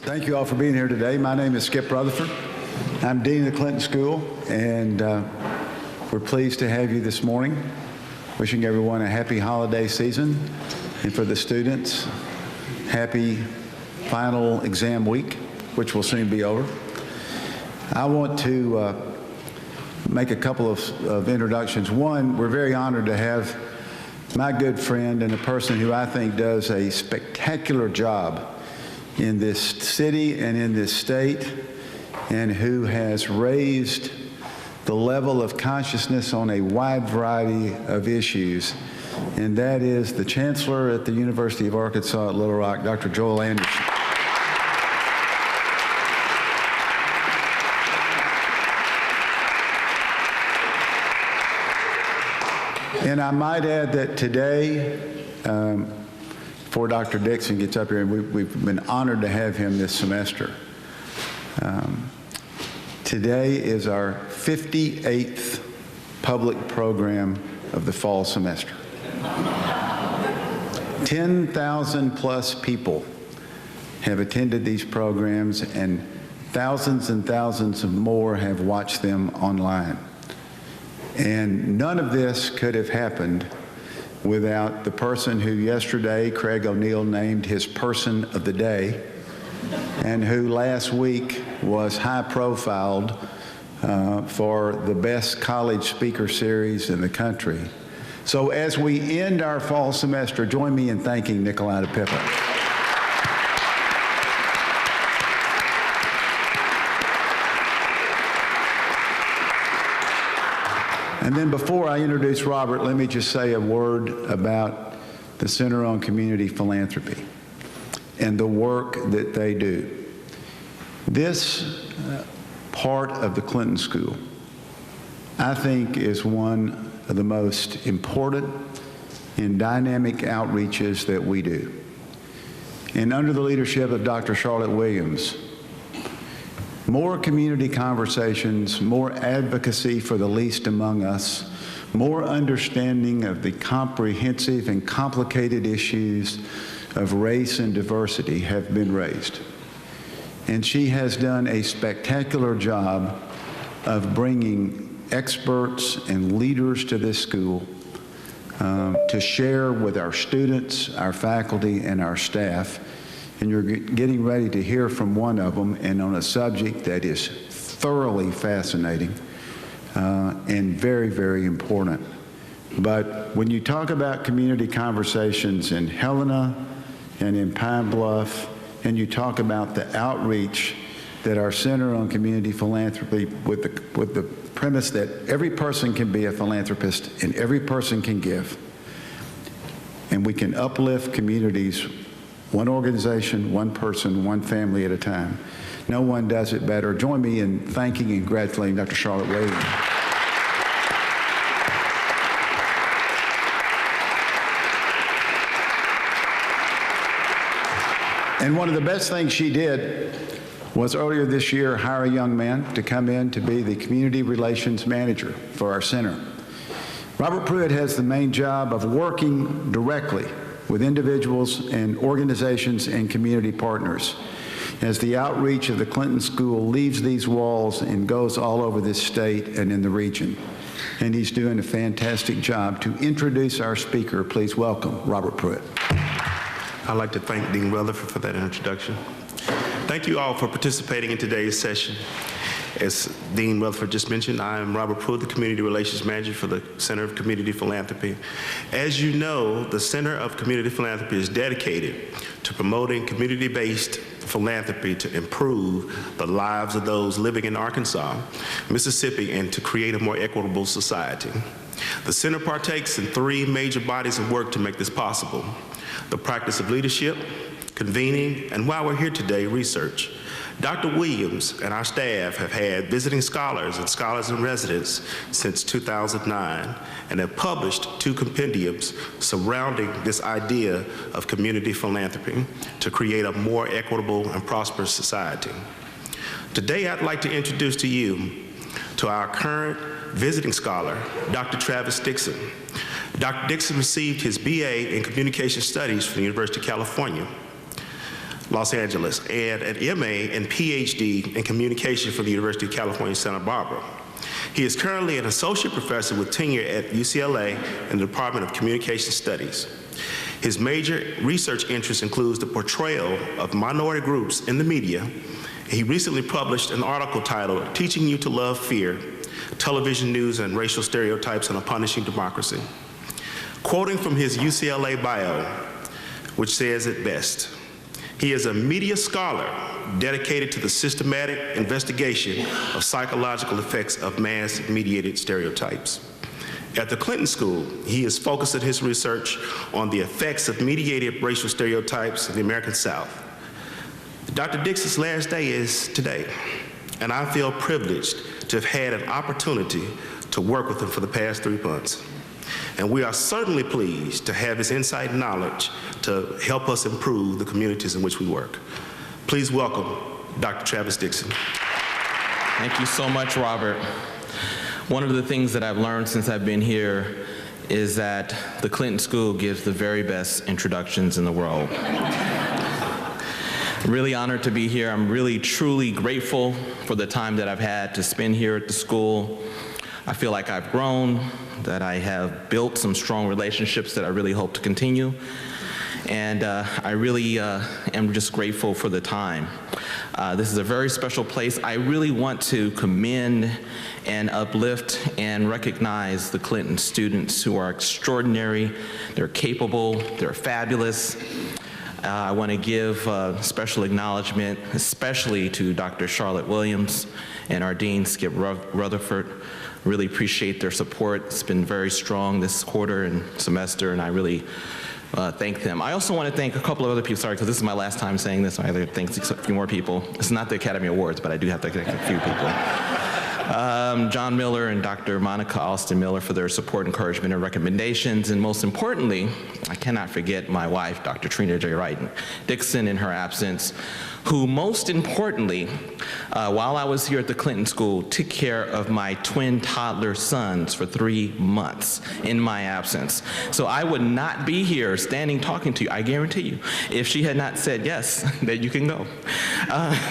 Thank you all for being here today. My name is Skip Rutherford. I'm Dean of the Clinton School, and we're pleased to have you this morning. Wishing everyone a happy holiday season, and for the students, happy final exam week, which will soon be over. I want to make a couple of introductions. One, we're very honored to have my good friend and a person who I think does a spectacular job in this city and in this state, and who has raised the level of consciousness on a wide variety of issues, and that is the Chancellor at the University of Arkansas at Little Rock, Dr. Joel Anderson. And I might add that today, before Dr. Dixon gets up here, and we've been honored to have him this semester. Today is our 58th public program of the fall semester. 10,000 plus people have attended these programs, and thousands of more have watched them online. And none of this could have happened without the person who yesterday Craig O'Neill named his person of the day, and who last week was high-profiled for the best college speaker series in the country. So as we end our fall semester, join me in thanking Nicoletta Pippen. And then before I introduce Robert, let me just say a word about the Center on Community Philanthropy and the work that they do. This part of the Clinton School, I think, is one of the most important and dynamic outreaches that we do. And under the leadership of Dr. Charlotte Williams, more community conversations, more advocacy for the least among us, more understanding of the comprehensive and complicated issues of race and diversity have been raised. And she has done a spectacular job of bringing experts and leaders to this school to share with our students, our faculty, and our staff. And you're getting ready to hear from one of them, and on a subject that is thoroughly fascinating and very, very important. But when you talk about community conversations in Helena and in Pine Bluff, and you talk about the outreach that our Center on Community Philanthropy, with the premise that every person can be a philanthropist and every person can give, and we can uplift communities one organization, one person, one family at a time. No one does it better. Join me in thanking and congratulating Dr. Charlotte Williams. And one of the best things she did was earlier this year hire a young man to come in to be the community relations manager for our center. Robert Pruitt has the main job of working directly with individuals and organizations and community partners as the outreach of the Clinton School leaves these walls and goes all over this state and in the region. And he's doing a fantastic job. To introduce our speaker, please welcome Robert Pruitt. I'd like to thank Dean Rutherford for that introduction. Thank you all for participating in today's session. As Dean Rutherford just mentioned, I am Robert Pruitt, the Community Relations Manager for the Center of Community Philanthropy. As you know, the Center of Community Philanthropy is dedicated to promoting community-based philanthropy to improve the lives of those living in Arkansas, Mississippi, and to create a more equitable society. The Center partakes in three major bodies of work to make this possible: the practice of leadership, convening, and while we're here today, research. Dr. Williams and our staff have had visiting scholars and scholars in residence since 2009 and have published 2 compendiums surrounding this idea of community philanthropy to create a more equitable and prosperous society. Today, I'd like to introduce to you to our current visiting scholar, Dr. Travis Dixon. Dr. Dixon received his BA in Communication Studies from the University of California. Los Angeles, and an MA and PhD in communication from the University of California, Santa Barbara. He is currently an associate professor with tenure at UCLA in the Department of Communication Studies. His major research interest includes the portrayal of minority groups in the media. He recently published an article titled "Teaching You to Love Fear: Television News and Racial Stereotypes in a Punishing Democracy." Quoting from his UCLA bio, which says it best, he is a media scholar dedicated to the systematic investigation of psychological effects of mass-mediated stereotypes. At the Clinton School, he is focusing his research on the effects of mediated racial stereotypes in the American South. Dr. Dixon's last day is today, and I feel privileged to have had an opportunity to work with him for the past 3 months. And we are certainly pleased to have his insight and knowledge to help us improve the communities in which we work. Please welcome Dr. Travis Dixon. Thank you so much, Robert. One of the things that I've learned since I've been here is that the Clinton School gives the very best introductions in the world. Really honored to be here. I'm really, truly grateful for the time that I've had to spend here at the school. I feel like I've grown, that I have built some strong relationships that I really hope to continue. And I really am just grateful for the time. This is a very special place. I really want to commend and uplift and recognize the Clinton students who are extraordinary, they're capable, they're fabulous. I want to give special acknowledgement, especially to Dr. Charlotte Williams and our Dean, Skip Rutherford. Really appreciate their support. It's been very strong this quarter and semester, and I really thank them. I also want to thank a couple of other people, sorry, because this is my last time saying this, so I have to thank a few more people. It's not the Academy Awards, but I do have to thank a few people. John Miller and Dr. Monica Alston Miller for their support, encouragement, and recommendations. And most importantly, I cannot forget my wife, Dr. Trina J. Wright Dixon, in her absence, who most importantly, while I was here at the Clinton School, took care of my twin toddler sons for 3 months in my absence. So I would not be here standing talking to you, I guarantee you, if she had not said yes, that you can go.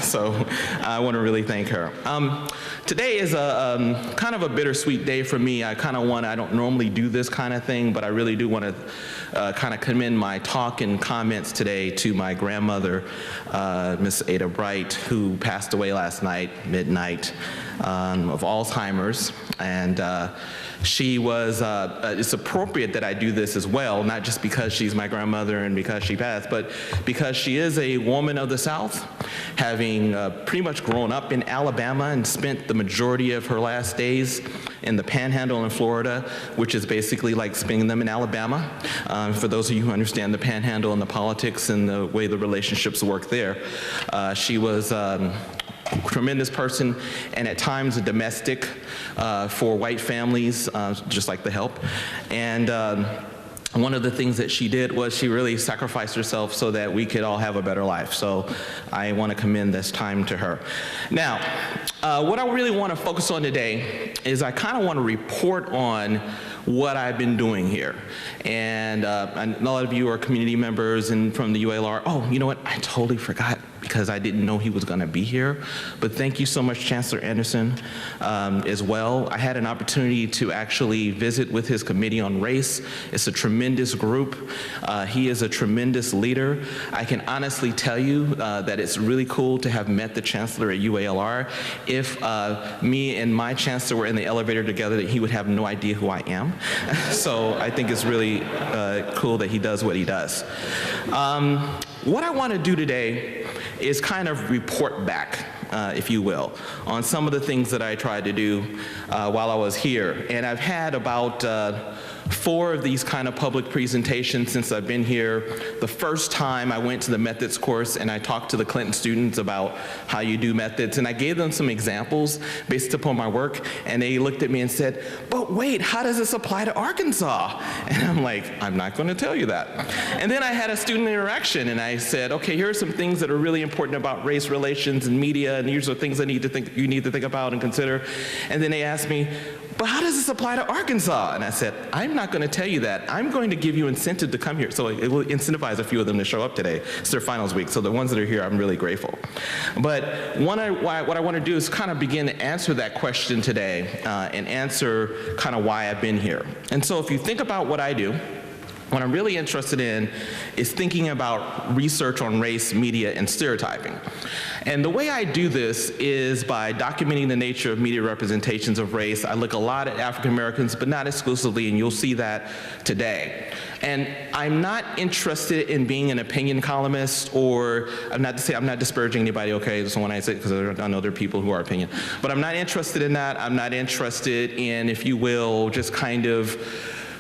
So I want to really thank her. Today is a kind of a bittersweet day for me. I don't normally do this kind of thing, but I really do want to kind of commend my talk and comments today to my grandmother, Miss Ada Bright, who passed away last night, midnight, of Alzheimer's. And she was, it's appropriate that I do this as well, not just because she's my grandmother and because she passed, but because she is a woman of the South, having pretty much grown up in Alabama and spent the majority of her last days in the Panhandle in Florida, which is basically like spending them in Alabama. For those of you who understand the Panhandle and the politics and the way the relationships work there, she was tremendous person, and at times a domestic for white families, just like the Help. And one of the things that she did was she really sacrificed herself so that we could all have a better life. So I want to commend this time to her. Now, what I really want to focus on today is I kind of want to report on what I've been doing here. And a lot of you are community members and from the UALR. Oh, you know what? I totally forgot because I didn't know he was going to be here. But thank you so much, Chancellor Anderson, as well. I had an opportunity to actually visit with his Committee on Race. It's a tremendous group. He is a tremendous leader. I can honestly tell you that it's really cool to have met the Chancellor at UALR. If me and my Chancellor were in the elevator together, he would have no idea who I am. So I think it's really cool that he does what he does. What I want to do today is kind of report back, if you will, on some of the things that I tried to do while I was here. And I've had about 4 of these kind of public presentations since I've been here. The first time I went to the methods course and I talked to the Clinton students about how you do methods, and I gave them some examples based upon my work, and they looked at me and said, but wait, how does this apply to Arkansas? And I'm like, I'm not going to tell you that. And then I had a student interaction and I said, okay, here are some things that are really important about race relations and media, and these are things you need to think about and consider. And then they asked me, but how does this apply to Arkansas? And I said, I'm not going to tell you that. I'm going to give you incentive to come here. So it will incentivize a few of them to show up today. It's their finals week, so the ones that are here, I'm really grateful. But what I want to do is kind of begin to answer that question today and answer kind of why I've been here. And so if you think about what I do, what I'm really interested in is thinking about research on race, media, and stereotyping. And the way I do this is by documenting the nature of media representations of race. I look a lot at African Americans, but not exclusively, and you'll see that today. And I'm not interested in being an opinion columnist, or I'm not disparaging anybody, okay, so when I say, because I know there are people who are opinion, but I'm not interested in that. I'm not interested in, if you will, just kind of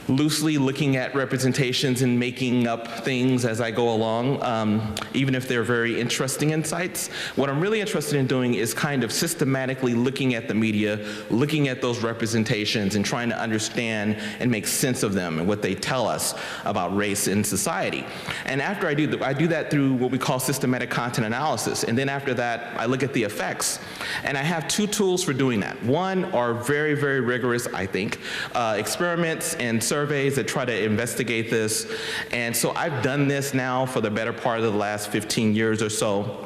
loosely looking at representations and making up things as I go along, even if they're very interesting insights. What I'm really interested in doing is kind of systematically looking at the media, looking at those representations and trying to understand and make sense of them and what they tell us about race in society. And after I do that through what we call systematic content analysis. And then after that, I look at the effects. And I have two tools for doing that. One are very, very rigorous, I think, experiments and surveys that try to investigate this. And so I've done this now for the better part of the last 15 years or so.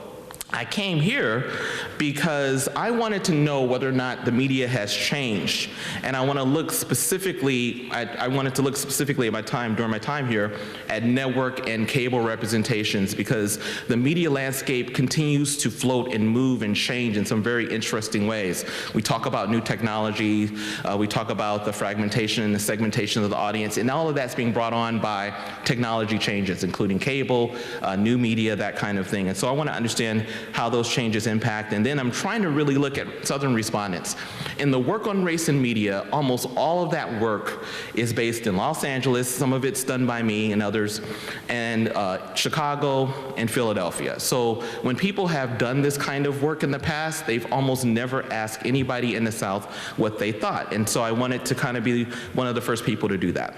I came here because I wanted to know whether or not the media has changed. And I want to look specifically, I wanted to look specifically at during my time here at network and cable representations, because the media landscape continues to float and move and change in some very interesting ways. We talk about new technology, we talk about the fragmentation and the segmentation of the audience, and all of that's being brought on by technology changes, including cable, new media, that kind of thing. And so I want to understand how those changes impact. And then I'm trying to really look at Southern respondents. In the work on race and media, almost all of that work is based in Los Angeles. Some of it's done by me and others, and Chicago and Philadelphia. So when people have done this kind of work in the past, they've almost never asked anybody in the South what they thought. And so I wanted to kind of be one of the first people to do that.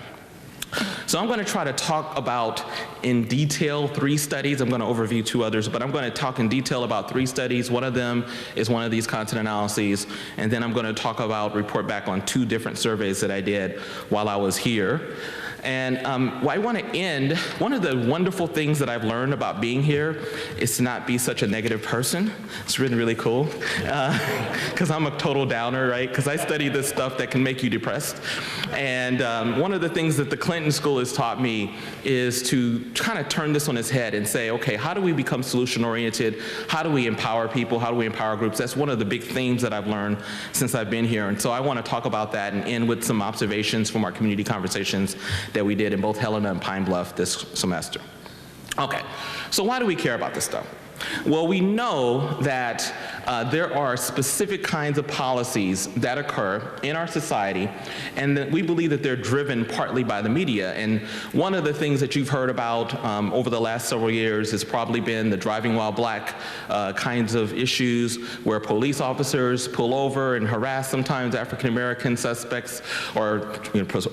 So I'm going to try to talk about in detail 3 studies. I'm going to overview 2 others, but I'm going to talk in detail about 3 studies. One of them is one of these content analyses, and then I'm going to report back on 2 different surveys that I did while I was here. And I want to end, one of the wonderful things that I've learned about being here is to not be such a negative person. It's really, really cool, because I'm a total downer, right? Because I study this stuff that can make you depressed. And one of the things that the Clinton School has taught me is to kind of turn this on its head and say, okay, how do we become solution-oriented? How do we empower people? How do we empower groups? That's one of the big themes that I've learned since I've been here. And so I want to talk about that and end with some observations from our community conversations that we did in both Helena and Pine Bluff this semester. Okay, so why do we care about this stuff? Well, we know that there are specific kinds of policies that occur in our society, and that we believe that they're driven partly by the media. And one of the things that you've heard about over the last several years has probably been the driving while black kinds of issues, where police officers pull over and harass sometimes African-American suspects or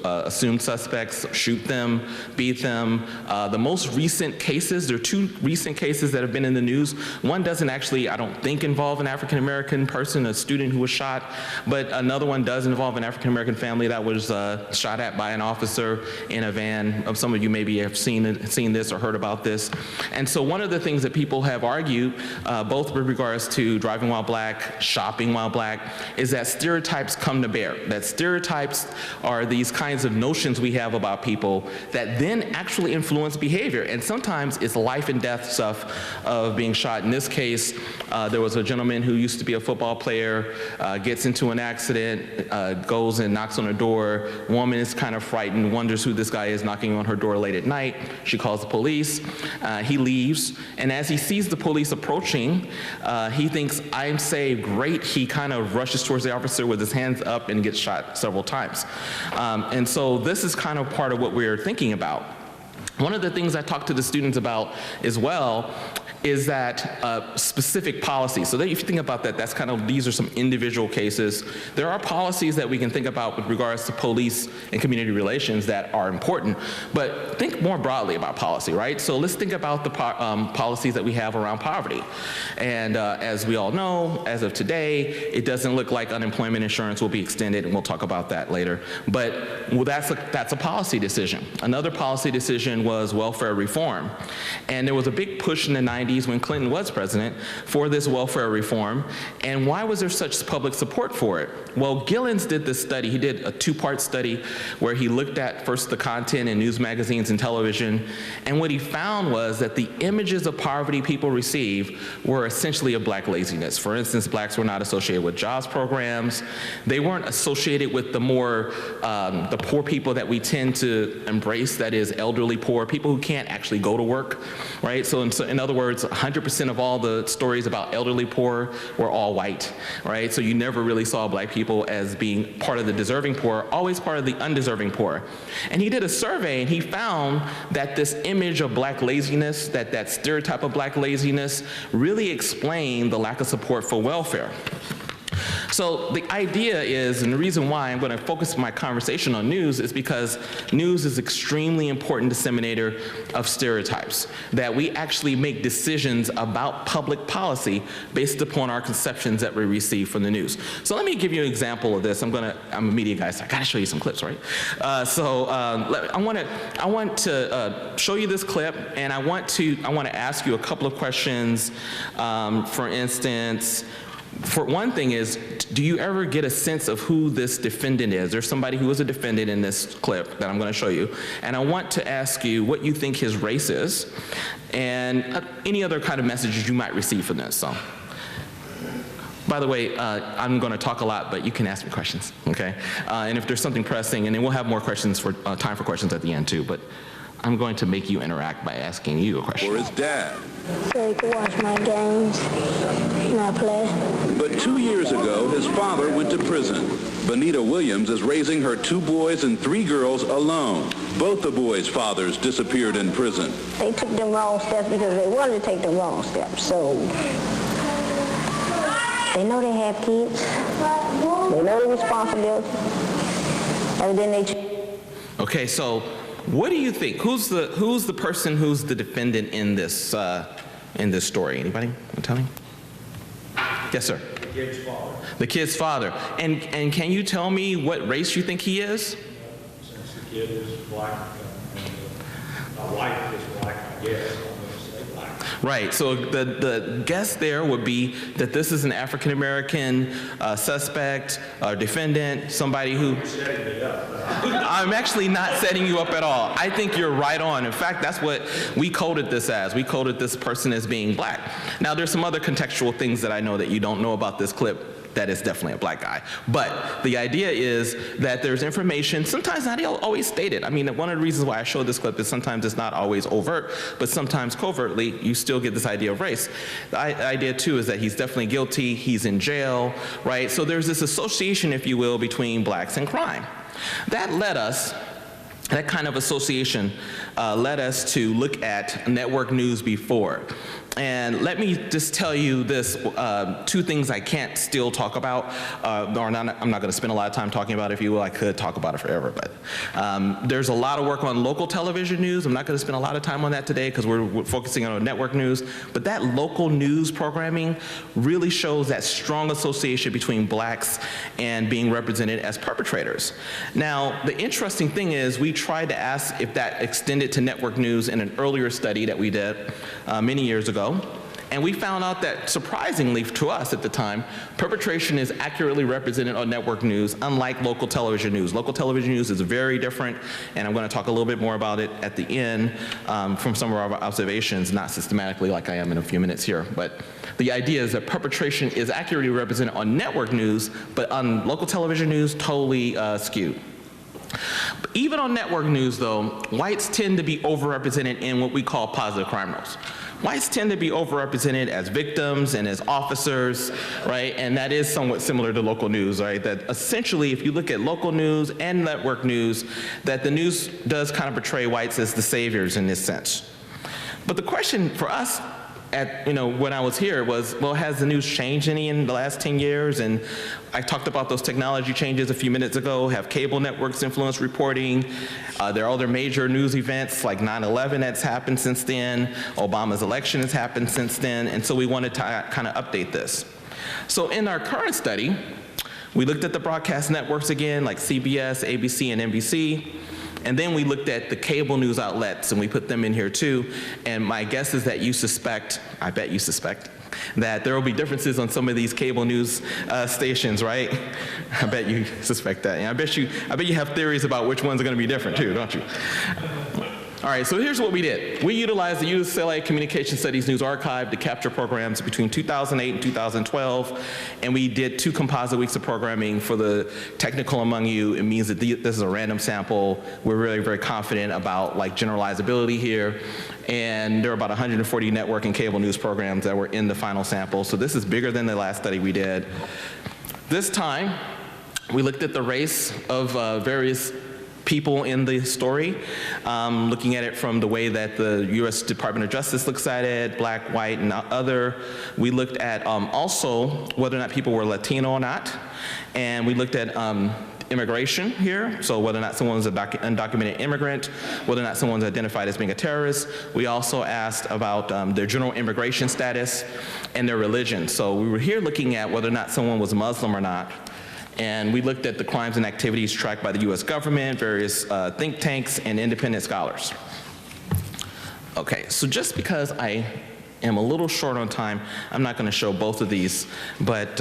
assumed suspects, shoot them, beat them. The most recent cases, there are 2 recent cases that have been in the news. One doesn't actually, I don't think, involve an African-American person, a student who was shot, but another one does involve an African-American family that was shot at by an officer in a van. Some of you maybe have seen this or heard about this. And so one of the things that people have argued, both with regards to driving while black, shopping while black, is that stereotypes come to bear. That stereotypes are these kinds of notions we have about people that then actually influence behavior. And sometimes it's life and death stuff of being shot. In this case, there was a gentleman who used to be a football player, gets into an accident, goes and knocks on a door. Woman is kind of frightened, wonders who this guy is knocking on her door late at night. She calls the police. He leaves, and as he sees the police approaching, he thinks, I'm saved, great. He kind of rushes towards the officer with his hands up and gets shot several times. And so this is kind of part of what we're thinking about. One of the things I talk to the students about as well is that specific policy. So that if you think about that, that's kind of, these are some individual cases. There are policies that we can think about with regards to police and community relations that are important, but think more broadly about policy, right? So let's think about the policies that we have around poverty. And as we all know, as of today, it doesn't look like unemployment insurance will be extended, and we'll talk about that later. But well, that's a policy decision. Another policy decision was welfare reform. And there was a big push in the 90s when Clinton was president for this welfare reform. And why was there such public support for it? Well, Gillens did this study. He did a two-part study where he looked at first the content in news magazines and television. And what he found was that the images of poverty people receive were essentially of black laziness. For instance, blacks were not associated with jobs programs. They weren't associated with the more, the poor people that we tend to embrace, that is elderly poor, people who can't actually go to work, right? So in other words, 100% of all the stories about elderly poor were all white, right? So you never really saw black people as being part of the deserving poor, always part of the undeserving poor. And he did a survey and he found that this image of black laziness, that stereotype of black laziness, really explained the lack of support for welfare. So the idea is, and the reason why I'm going to focus my conversation on news is because news is extremely important disseminator of stereotypes, that we actually make decisions about public policy based upon our conceptions that we receive from the news. So let me give you an example of this. I'm a media guy, so I got to show you some clips, right? I want to show you this clip, and I want to ask you a couple of questions. For instance, for one thing is, do you ever get a sense of who this defendant is? There's somebody who is a defendant in this clip that I'm going to show you. And I want to ask you what you think his race is and any other kind of messages you might receive from this. So, by the way, I'm going to talk a lot, but you can ask me questions, okay? And if there's something pressing, and then we'll have more questions for time for questions at the end too, but I'm going to make you interact by asking you a question. For his dad. So he could watch my games and I play. But 2 years ago, his father went to prison. Benita Williams is raising her 2 boys and 3 girls alone. Both the boys' fathers disappeared in prison. They took the wrong steps because they wanted to take the wrong steps. So they know they have kids. They know the responsibility. And then they... Okay, so what do you think? Who's the person who's the defendant in this story? Anybody want to tell me? Yes, sir. The kid's father. The kid's father. And can you tell me what race you think he is? Since the kid is black, not white, is black, I guess. I'm going to say black. Right, so the guess there would be that this is an African-American suspect, defendant, somebody who... You're setting me up. I'm actually not setting you up at all. I think you're right on. In fact, that's what we coded this as. We coded this person as being black. Now, there's some other contextual things that I know that you don't know about this clip that is definitely a black guy. But the idea is that there's information, sometimes not always stated. I mean, one of the reasons why I showed this clip is sometimes it's not always overt, but sometimes covertly, you still get this idea of race. The idea, too, is that he's definitely guilty, he's in jail, right? So there's this association, if you will, between blacks and crime. That kind of association led us to look at network news before. And let me just tell you this, 2 things I can't still talk about, I'm not going to spend a lot of time talking about it, if you will. I could talk about it forever, but there's a lot of work on local television news. I'm not going to spend a lot of time on that today because we're focusing on network news, but that local news programming really shows that strong association between blacks and being represented as perpetrators. Now, the interesting thing is we tried to ask if that extended to network news in an earlier study that we did many years ago. And we found out that, surprisingly to us at the time, perpetration is accurately represented on network news, unlike local television news. Local television news is very different, and I'm going to talk a little bit more about it at the end from some of our observations, not systematically like I am in a few minutes here. But the idea is that perpetration is accurately represented on network news, but on local television news, totally skewed. Even on network news, though, whites tend to be overrepresented in what we call positive crime roles. Whites tend to be overrepresented as victims and as officers, right? And that is somewhat similar to local news, right? That essentially, if you look at local news and network news, that the news does kind of portray whites as the saviors in this sense. But the question for us when I was here was, well, has the news changed any in the last 10 years? And I talked about those technology changes a few minutes ago. Have cable networks influenced reporting? There are other major news events like 9/11 that's happened since then. Obama's election has happened since then. And so we wanted to kind of update this. So in our current study, we looked at the broadcast networks again, like CBS, ABC, and NBC. And then we looked at the cable news outlets, and we put them in here too. And my guess is that you suspect, I bet you suspect, that there will be differences on some of these cable news stations, right? I bet you suspect that. And I bet you have theories about which ones are going to be different too, don't you? All right, so here's what we did. We utilized the UCLA Communication Studies News Archive to capture programs between 2008 and 2012, and we did 2 composite weeks of programming. For the technical among you, it means that this is a random sample. We're really very confident about generalizability here, and there are about 140 network and cable news programs that were in the final sample, so this is bigger than the last study we did. This time, we looked at the race of various people in the story, looking at it from the way that the U.S. Department of Justice looks at it, black, white, and other. We looked at also whether or not people were Latino or not, and we looked at immigration here, so whether or not someone's an undocumented immigrant, whether or not someone's identified as being a terrorist. We also asked about their general immigration status and their religion. So we were here looking at whether or not someone was Muslim or not. And we looked at the crimes and activities tracked by the U.S. government, various think tanks, and independent scholars. Okay, so just because I am a little short on time, I'm not going to show both of these, but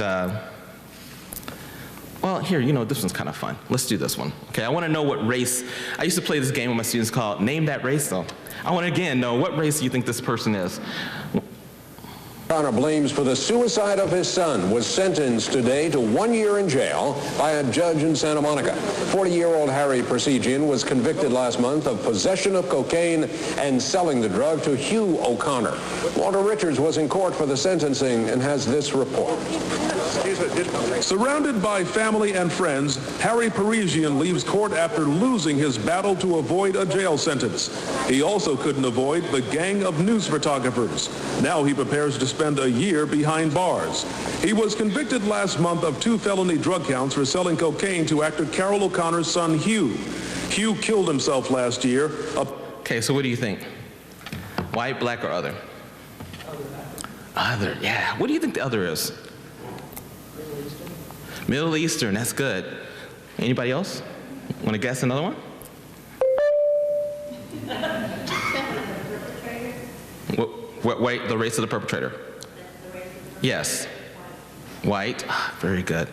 well, here, this one's kind of fun. Let's do this one. Okay, I want to know what race. I used to play this game with my students called Name That Race, though. I want to again know what race you think this person is. Kerner blames for the suicide of his son was sentenced today to 1 year in jail by a judge in Santa Monica. 40-year-old Harry Persigian was convicted last month of possession of cocaine and selling the drug to Hugh O'Connor. Walter Richards was in court for the sentencing and has this report. Surrounded by family and friends, Harry Parisian leaves court after losing his battle to avoid a jail sentence. He also couldn't avoid the gang of news photographers. Now he prepares to spend a year behind bars. He was convicted last month of 2 felony drug counts for selling cocaine to actor Carol O'Connor's son, Hugh. Hugh killed himself last year. Okay, so what do you think? White, black, or other? Other, yeah. What do you think the other is? Middle Eastern, that's good. Anybody else? Want to guess another one? Wait, the race of the perpetrator? Yes. White, very good.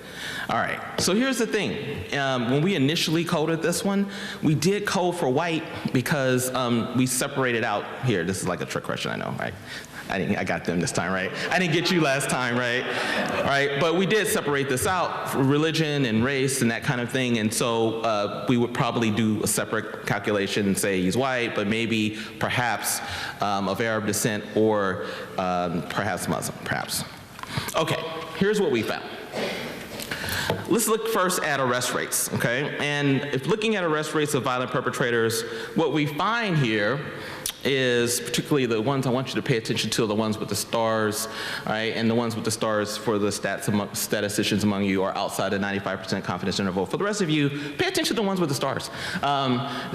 All right, so here's the thing. When we initially coded this one, we did code for white because we separated out here. This is like a trick question, I know, right? I got them this time, right? I didn't get you last time, right? All right, but we did separate this out for religion and race and that kind of thing, and so we would probably do a separate calculation and say he's white, but maybe, perhaps, of Arab descent or perhaps Muslim, perhaps. Okay, here's what we found. Let's look first at arrest rates, okay? And if looking at arrest rates of violent perpetrators, what we find here is particularly the ones I want you to pay attention to are the ones with the stars, all right? And the ones with the stars for the statisticians among you are outside the 95% confidence interval. For the rest of you, pay attention to the ones with the stars.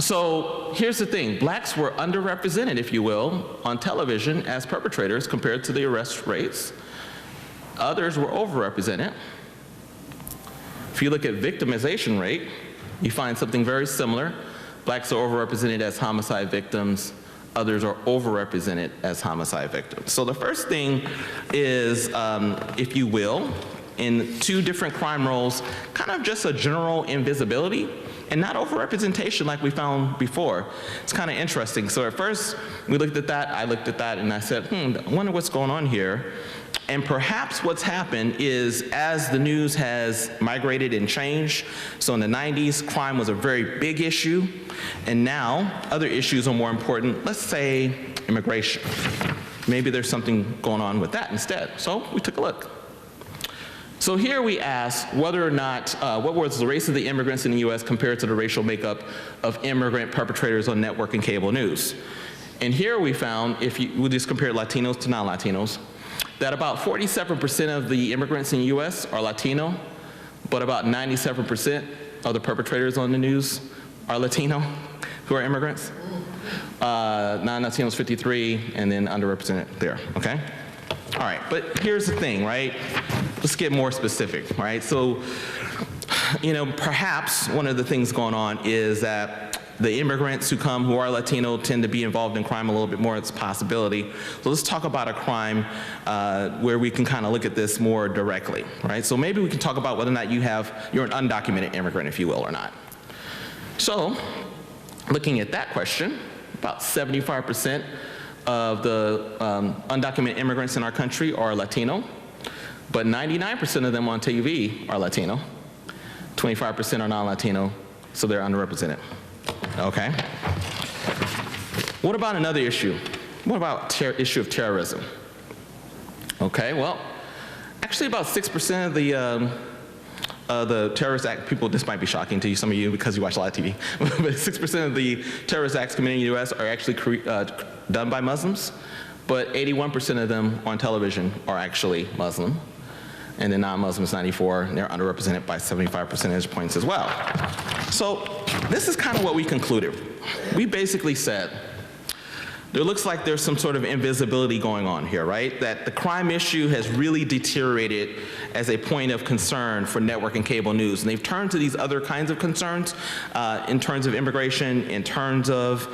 So here's the thing. Blacks were underrepresented, if you will, on television as perpetrators compared to the arrest rates. Others were overrepresented. If you look at victimization rate, you find something very similar. Blacks are overrepresented as homicide victims. Others are overrepresented as homicide victims. So the first thing is, if you will, in 2 different crime roles, kind of just a general invisibility and not overrepresentation like we found before. It's kind of interesting. So at first, we looked at that, I looked at that, and I said, I wonder what's going on here. And perhaps what's happened is as the news has migrated and changed, so in the 90s, crime was a very big issue, and now other issues are more important. Let's say immigration. Maybe there's something going on with that instead. So we took a look. So here we asked whether or not, what was the race of the immigrants in the US compared to the racial makeup of immigrant perpetrators on network and cable news? And here we found, we just compared Latinos to non-Latinos, that about 47% of the immigrants in the US are Latino, but about 97% of the perpetrators on the news are Latino, who are immigrants. Non-Latinos 53, and then underrepresented there, okay? All right, but here's the thing, right? Let's get more specific, right? So, perhaps one of the things going on is that the immigrants who come who are Latino tend to be involved in crime a little bit more. It's a possibility. So let's talk about a crime where we can kind of look at this more directly, right? So maybe we can talk about whether or not you're an undocumented immigrant, if you will, or not. So, looking at that question, about 75% of the undocumented immigrants in our country are Latino, but 99% of them on TV are Latino. 25% are non-Latino, so they're underrepresented. Okay. What about another issue? What about issue of terrorism? Okay, well, actually about 6% of the terrorist act, people, this might be shocking to some of you because you watch a lot of TV, but 6% of the terrorist acts committed in the US are actually done by Muslims, but 81% of them on television are actually Muslim. And the non-Muslims, 94, and they're underrepresented by 75 percentage points as well. So this is kind of what we concluded. We basically said, there looks like there's some sort of invisibility going on here, right? That the crime issue has really deteriorated as a point of concern for network and cable news. And they've turned to these other kinds of concerns in terms of immigration, in terms of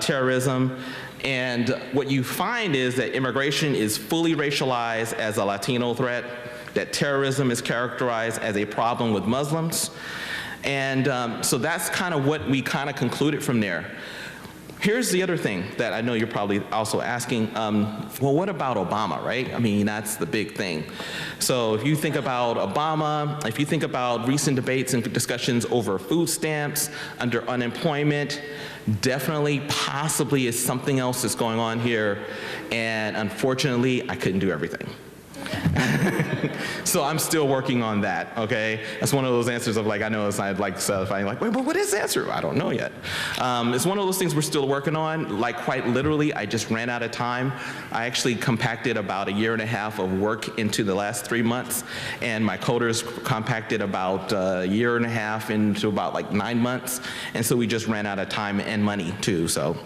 terrorism. And what you find is that immigration is fully racialized as a Latino threat, that terrorism is characterized as a problem with Muslims. And so that's kind of what we kind of concluded from there. Here's the other thing that I know you're probably also asking, well, what about Obama, right? I mean, that's the big thing. So if you think about Obama, if you think about recent debates and discussions over food stamps, under unemployment, definitely, possibly is something else that's going on here. And unfortunately, I couldn't do everything. So I'm still working on that, okay? That's one of those answers of like, I know it's not like satisfying, like, wait, but what is the answer? I don't know yet. It's one of those things we're still working on. Like quite literally, I just ran out of time. I actually compacted about 1.5 years of work into the last 3 months, and my coders compacted about 1.5 years into about like 9 months, and so we just ran out of time and money too, so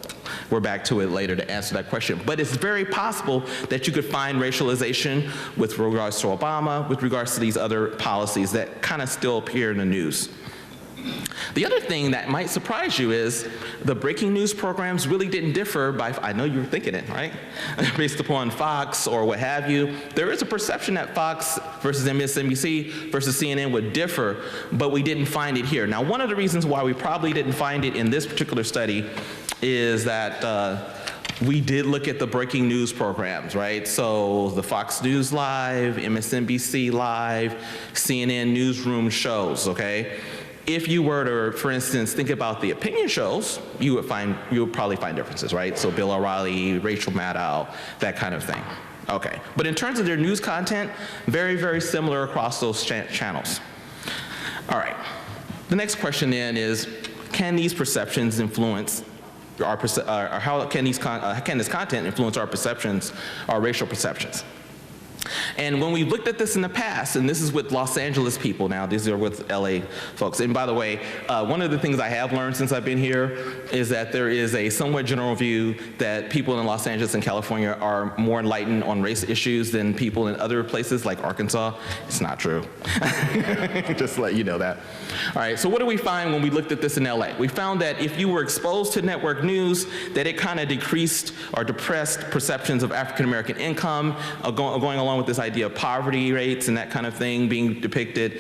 we're back to it later to answer that question. But it's very possible that you could find racialization with regards to Obama, with regards to these other policies that kind of still appear in the news. The other thing that might surprise you is the breaking news programs really didn't differ by, I know you were thinking it, right? Based upon Fox or what have you. There is a perception that Fox versus MSNBC versus CNN would differ, but we didn't find it here. Now, one of the reasons why we probably didn't find it in this particular study is that we did look at the breaking news programs, right? So the Fox News Live, MSNBC Live, CNN newsroom shows, okay? If you were to, for instance, think about the opinion shows, you would probably find differences, right? So Bill O'Reilly, Rachel Maddow, that kind of thing. Okay, but in terms of their news content, very, very similar across those channels. All right, the next question then is, can these perceptions influence how can this content influence our perceptions, our racial perceptions? And when we've looked at this in the past, and this is with Los Angeles people now, these are with LA folks. And by the way, one of the things I have learned since I've been here is that there is a somewhat general view that people in Los Angeles and California are more enlightened on race issues than people in other places like Arkansas. It's not true. Just to let you know that. All right, so what do we find when we looked at this in LA? We found that if you were exposed to network news, that it kind of decreased or depressed perceptions of African American income, going along with this idea of poverty rates and that kind of thing being depicted,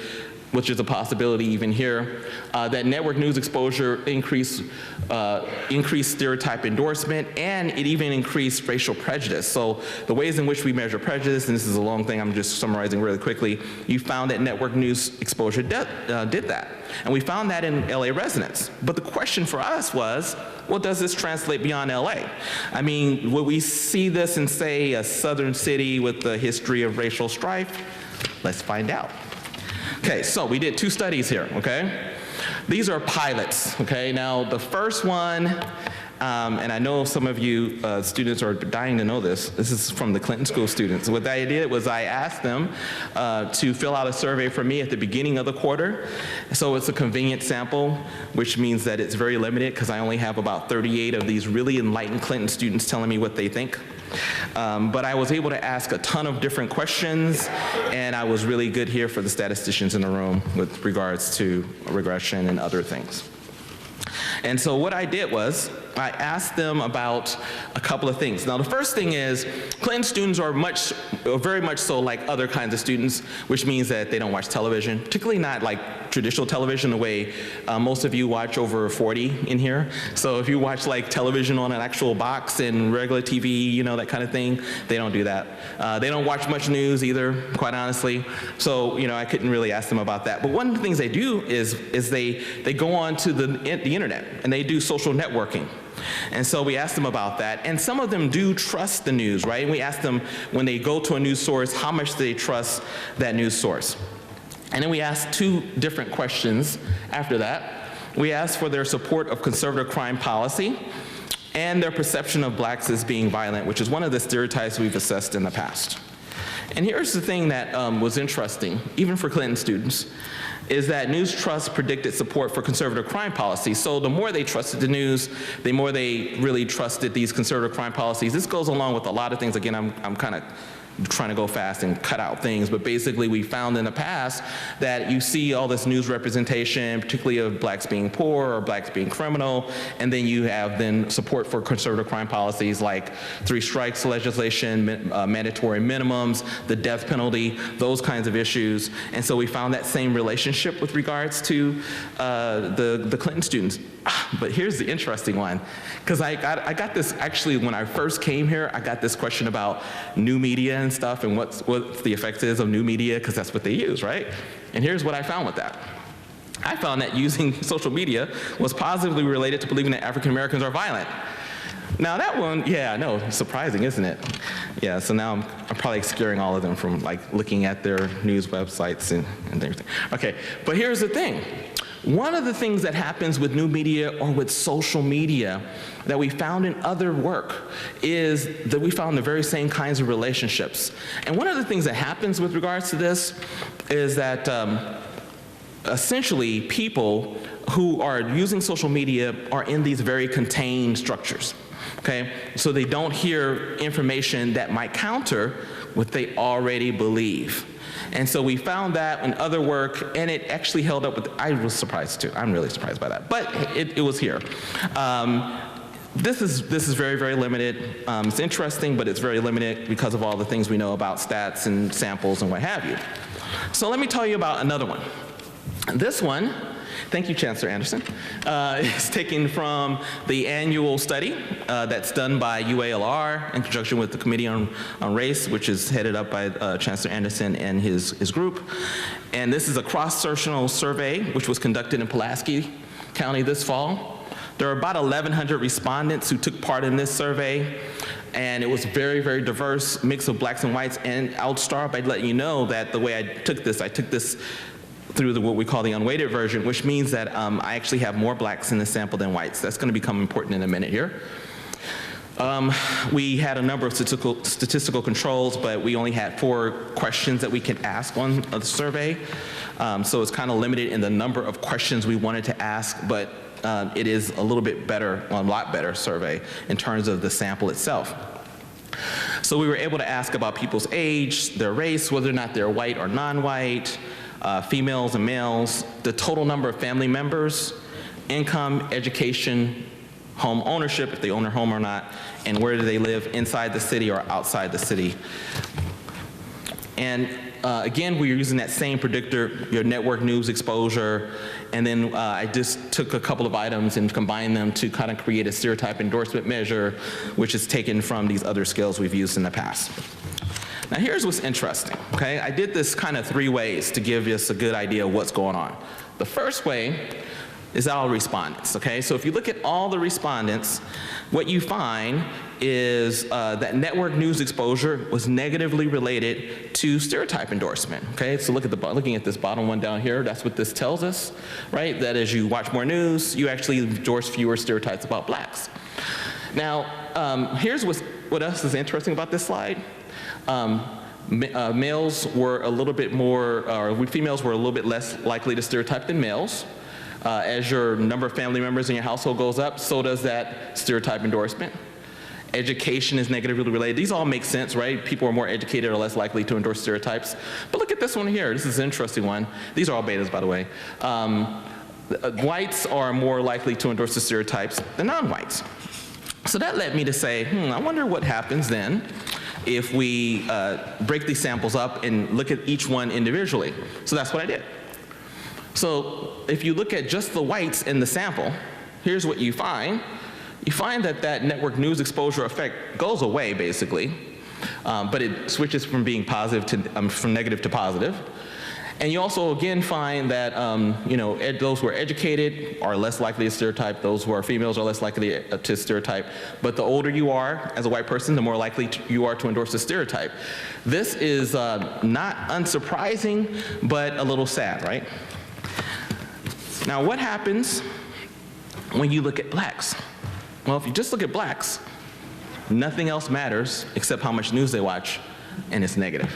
which is a possibility even here. That network news exposure increased stereotype endorsement, and it even increased racial prejudice. So the ways in which we measure prejudice, and this is a long thing, I'm just summarizing really quickly, you found that network news exposure did that. And we found that in LA residents. But the question for us was, well, does this translate beyond LA? I mean, would we see this in, say, a southern city with a history of racial strife? Let's find out. Okay, so we did 2 studies here, okay? These are pilots, okay? Now, the first one, And I know some of you students are dying to know this. This is from the Clinton School students. What I did was I asked them to fill out a survey for me at the beginning of the quarter. So it's a convenient sample, which means that it's very limited because I only have about 38 of these really enlightened Clinton students telling me what they think. But I was able to ask a ton of different questions, and I was really good here for the statisticians in the room with regards to regression and other things. And so what I did was I asked them about a couple of things. Now, the first thing is Clinton students are very much so like other kinds of students, which means that they don't watch television, particularly not like traditional television the way most of you watch over 40 in here. So if you watch like television on an actual box and regular TV, you know, that kind of thing, they don't do that. They don't watch much news either, quite honestly. So, you know, I couldn't really ask them about that. But one of the things they do is they go on to the internet and they do social networking. And so we asked them about that, and some of them do trust the news, right? And we asked them when they go to a news source, how much do they trust that news source? And then we asked two different questions after that. We asked for their support of conservative crime policy and their perception of blacks as being violent, which is one of the stereotypes we've assessed in the past. And here's the thing that was interesting, even for Clinton students, is that news trust predicted support for conservative crime policies. So the more they trusted the news, the more they really trusted these conservative crime policies. This goes along with a lot of things. Again, I'm kind of trying to go fast and cut out things, but basically we found in the past that you see all this news representation, particularly of blacks being poor or blacks being criminal, and then you have then support for conservative crime policies like 3 strikes legislation, mandatory minimums, the death penalty, those kinds of issues. And so we found that same relationship with regards to the Clinton students. But here's the interesting one, because I got this, actually when I first came here, I got this question about new media and stuff and what the effect is of new media, because that's what they use, right? And here's what I found with that. I found that using social media was positively related to believing that African Americans are violent. Now that one, yeah, I know, surprising, isn't it? Yeah, so now I'm probably scaring all of them from like looking at their news websites and everything. Okay, but here's the thing. One of the things that happens with new media or with social media that we found in other work is that we found the very same kinds of relationships. And one of the things that happens with regards to this is that essentially people who are using social media are in these very contained structures, okay? So they don't hear information that might counter what they already believe. And so we found that in other work, and it actually held up with, I was surprised too. I'm really surprised by that, but it was here. This is very, very limited. It's interesting, but it's very limited because of all the things we know about stats and samples and what have you. So let me tell you about another one. This one, thank you, Chancellor Anderson, is taken from the annual study that's done by UALR in conjunction with the Committee on Race, which is headed up by Chancellor Anderson and his group. And this is a cross-sectional survey which was conducted in Pulaski County this fall. There are about 1,100 respondents who took part in this survey, and it was a very, very diverse mix of blacks and whites. And I'll start by letting you know that the way I took this through what we call the unweighted version, which means that I actually have more blacks in the sample than whites. That's going to become important in a minute here. We had a number of statistical controls, but we only had 4 questions that we could ask on the survey. So it's kind of limited in the number of questions we wanted to ask, but it is a little bit better, a lot better survey in terms of the sample itself. So we were able to ask about people's age, their race, whether or not they're white or non-white, females and males, the total number of family members, income, education, home ownership, if they own their home or not, and where do they live, inside the city or outside the city. And again, we are using that same predictor, your network news exposure, and then I just took a couple of items and combined them to kind of create a stereotype endorsement measure, which is taken from these other scales we've used in the past. Now here's what's interesting, okay? I did this kind of 3 ways to give us a good idea of what's going on. The first way is all respondents, okay? So if you look at all the respondents, what you find is that network news exposure was negatively related to stereotype endorsement, okay? So looking at this bottom one down here, that's what this tells us, right? That as you watch more news, you actually endorse fewer stereotypes about blacks. Now, here's what else is interesting about this slide. Males were a little bit more, or females were a little bit less likely to stereotype than males. As your number of family members in your household goes up, so does that stereotype endorsement. Education is negatively related. These all make sense, right? People are more educated or less likely to endorse stereotypes. But look at this one here. This is an interesting one. These are all betas, by the way. Whites are more likely to endorse the stereotypes than non-whites. So that led me to say, I wonder what happens then if we break these samples up and look at each one individually. So that's what I did. So if you look at just the whites in the sample, here's what you find. You find that that network news exposure effect goes away, basically, but it switches from being positive to, from negative to positive. And you also, again, find that, those who are educated are less likely to stereotype. Those who are females are less likely to stereotype. But the older you are as a white person, the more likely you are to endorse a stereotype. This is not unsurprising, but a little sad, right? Now, what happens when you look at blacks? Well, if you just look at blacks, nothing else matters except how much news they watch, and it's negative.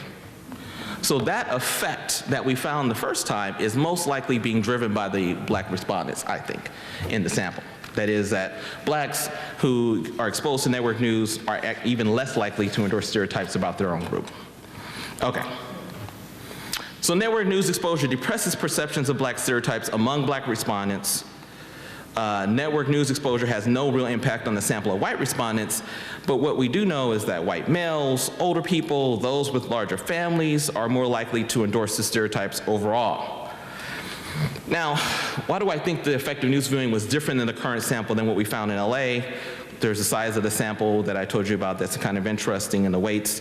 So that effect that we found the first time is most likely being driven by the black respondents, I think, in the sample. That is that blacks who are exposed to network news are even less likely to endorse stereotypes about their own group. Okay. So network news exposure depresses perceptions of black stereotypes among black respondents. Network news exposure has no real impact on the sample of white respondents, but what we do know is that white males, older people, those with larger families are more likely to endorse the stereotypes overall. Now, why do I think the effect of news viewing was different in the current sample than what we found in LA? There's the size of the sample that I told you about that's kind of interesting, and the weights.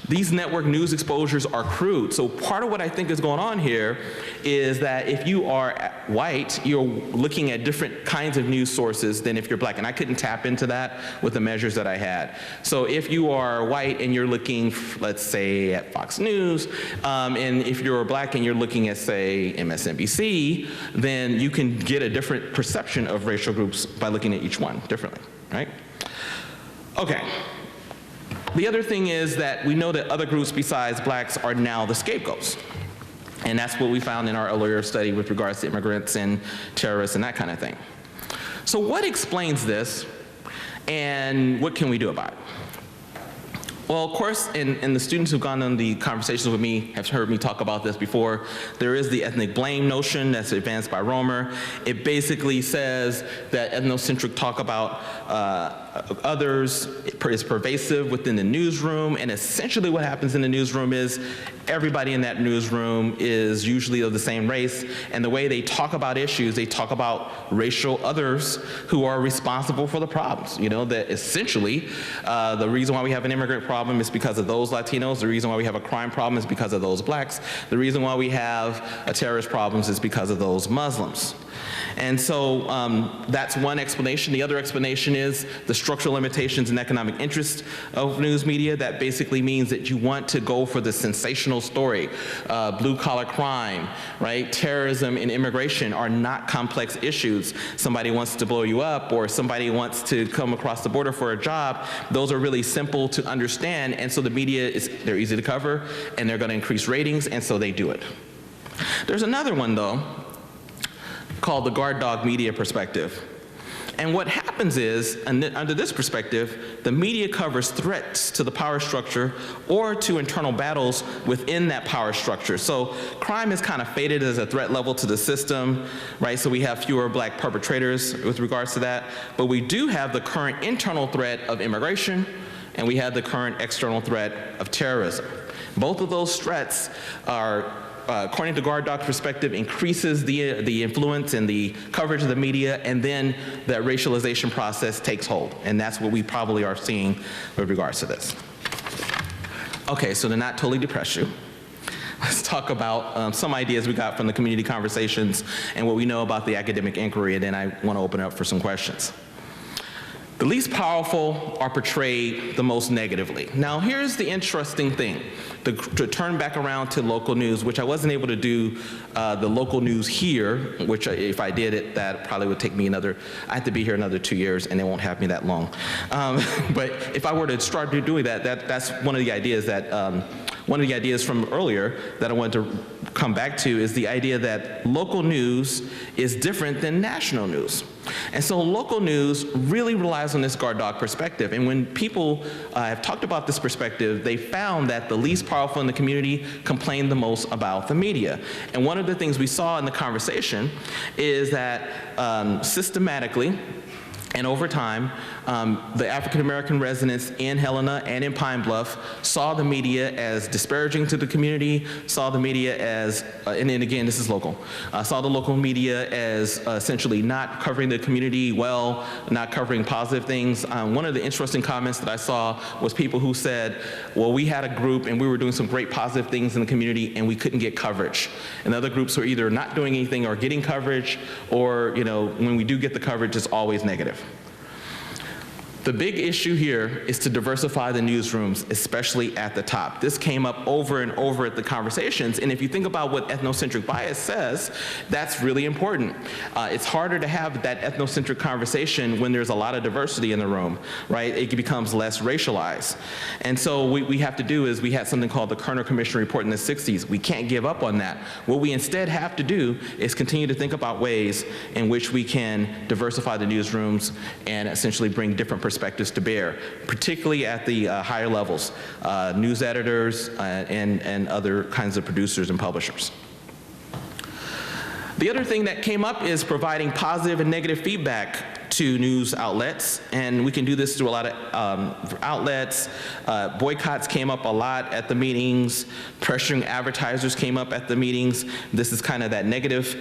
These network news exposures are crude. So part of what I think is going on here is that if you are white, you're looking at different kinds of news sources than if you're black. And I couldn't tap into that with the measures that I had. So if you are white and you're looking, let's say, at Fox News, and if you're black and you're looking at, say, MSNBC, then you can get a different perception of racial groups by looking at each one differently, right? Okay. The other thing is that we know that other groups besides blacks are now the scapegoats. And that's what we found in our earlier study with regards to immigrants and terrorists and that kind of thing. So what explains this, and what can we do about it? Well, of course, and the students who've gone on the conversations with me have heard me talk about this before. There is the ethnic blame notion that's advanced by Romer. It basically says that ethnocentric talk about others is pervasive within the newsroom, and essentially what happens in the newsroom is everybody in that newsroom is usually of the same race, and the way they talk about issues, they talk about racial others who are responsible for the problems. You know, that essentially the reason why we have an immigrant problem is because of those Latinos. The reason why we have a crime problem is because of those blacks. The reason why we have a terrorist problem is because of those Muslims. And so that's one explanation. The other explanation is the structural limitations and economic interest of news media. That basically means that you want to go for the sensational story. Blue-collar crime, right? Terrorism and immigration are not complex issues. Somebody wants to blow you up, or somebody wants to come across the border for a job. Those are really simple to understand, and so the media, they're easy to cover, and they're going to increase ratings, and so they do it. There's another one, though, called the guard dog media perspective. And what happens is, under this perspective, the media covers threats to the power structure or to internal battles within that power structure. So crime is kind of faded as a threat level to the system, right? So we have fewer black perpetrators with regards to that. But we do have the current internal threat of immigration, and we have the current external threat of terrorism. Both of those threats are, according to Guard Dog's perspective, increases the influence and the coverage of the media, and then that racialization process takes hold. And that's what we probably are seeing with regards to this. Okay, so to not totally depress you, let's talk about some ideas we got from the community conversations and what we know about the academic inquiry, and then I want to open it up for some questions. The least powerful are portrayed the most negatively. Now, here's the interesting thing, to turn back around to local news, which I wasn't able to do the local news here, which if I did it, that probably would take me I have to be here another 2 years, and they won't have me that long. But if I were to start doing that's one of the ideas one of the ideas from earlier that I wanted to come back to is the idea that local news is different than national news. And so local news really relies on this guard dog perspective. And when people have talked about this perspective, they found that the least powerful in the community complain the most about the media. And one of the things we saw in the conversation is that systematically, and over time, the African-American residents in Helena and in Pine Bluff saw the media as disparaging to the community, saw the media as, and then again, this is local, saw the local media as essentially not covering the community well, not covering positive things. One of the interesting comments that I saw was people who said, well, we had a group and we were doing some great positive things in the community and we couldn't get coverage. And other groups were either not doing anything or getting coverage, or when we do get the coverage, it's always negative. The big issue here is to diversify the newsrooms, especially at the top. This came up over and over at the conversations, and if you think about what ethnocentric bias says, that's really important. It's harder to have that ethnocentric conversation when there's a lot of diversity in the room, right? It becomes less racialized. And so what we have to do is, we had something called the Kerner Commission report in the 60s. We can't give up on that. What we instead have to do is continue to think about ways in which we can diversify the newsrooms and essentially bring different perspectives to bear, particularly at the higher levels, news editors and other kinds of producers and publishers. The other thing that came up is providing positive and negative feedback to news outlets, and we can do this through a lot of outlets. Boycotts came up a lot at the meetings. Pressuring advertisers came up at the meetings. This is kind of that negative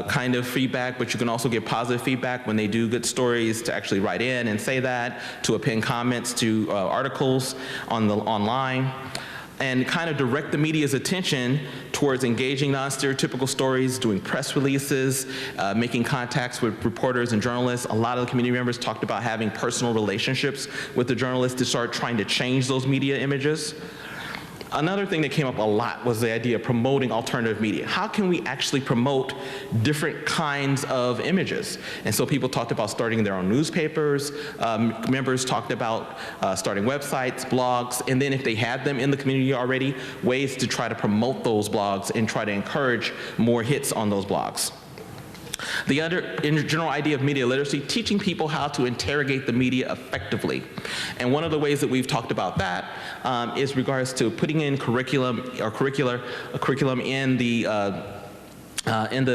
kind of feedback, but you can also get positive feedback when they do good stories, to actually write in and say that, to append comments to articles online. And kind of direct the media's attention towards engaging non-stereotypical stories, doing press releases, making contacts with reporters and journalists. A lot of the community members talked about having personal relationships with the journalists to start trying to change those media images. Another thing that came up a lot was the idea of promoting alternative media. How can we actually promote different kinds of images? And so people talked about starting their own newspapers. Members talked about starting websites, blogs, and then if they had them in the community already, ways to try to promote those blogs and try to encourage more hits on those blogs. The other general idea of media literacy, teaching people how to interrogate the media effectively. And one of the ways that we've talked about that is regards to putting in curriculum in the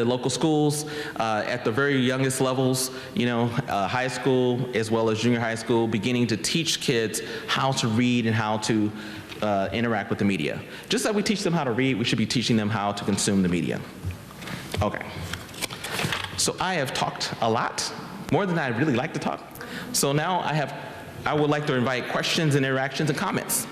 local schools at the very youngest levels, high school as well as junior high school, beginning to teach kids how to read and how to interact with the media. Just like we teach them how to read, we should be teaching them how to consume the media. Okay. So I have talked a lot, more than I really like to talk. So now I would like to invite questions and interactions and comments.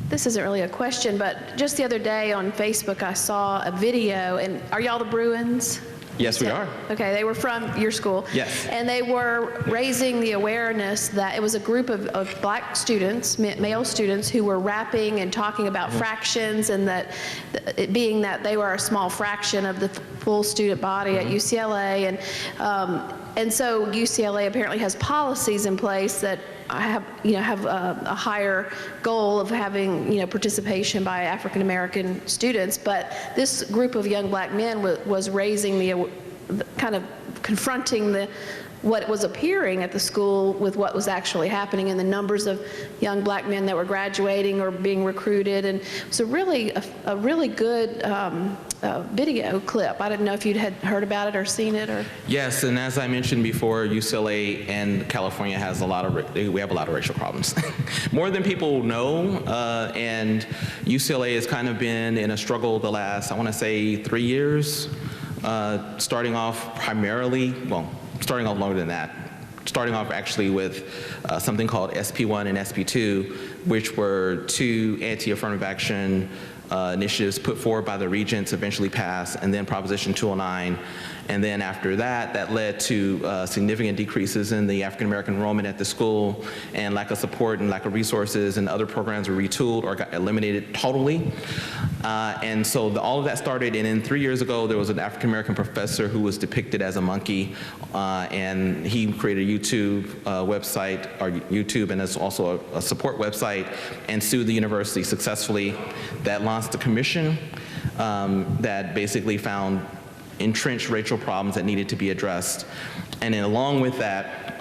This isn't really a question, but just the other day on Facebook I saw a video, and are y'all the Bruins? Yes, we are. Okay, they were from your school. Yes. And they were raising the awareness that it was a group of black students, male students, who were rapping and talking about fractions, and that it being that they were a small fraction of the full student body at UCLA. And so UCLA apparently has policies in place that have a higher goal of having participation by African American students, but this group of young black men was raising the kind of confronting what was appearing at the school with what was actually happening, and the numbers of young black men that were graduating or being recruited. And it's a really good video clip. I didn't know if you'd had heard about it or seen it or. Yes, and as I mentioned before, UCLA and California has we have a lot of racial problems, more than people know. And UCLA has kind of been in a struggle the last, I want to say, 3 years, starting off longer than that. Starting off actually with something called SP1 and SP2, which were two anti-affirmative action initiatives put forward by the regents eventually passed, and then Proposition 209. And then after that, that led to significant decreases in the African American enrollment at the school, and lack of support and lack of resources, and other programs were retooled or got eliminated totally. And so all of that started, and then 3 years ago, there was an African American professor who was depicted as a monkey, and he created a YouTube website, or YouTube, and it's also a support website, and sued the university successfully. That launched a commission that basically found entrenched racial problems that needed to be addressed. And then along with that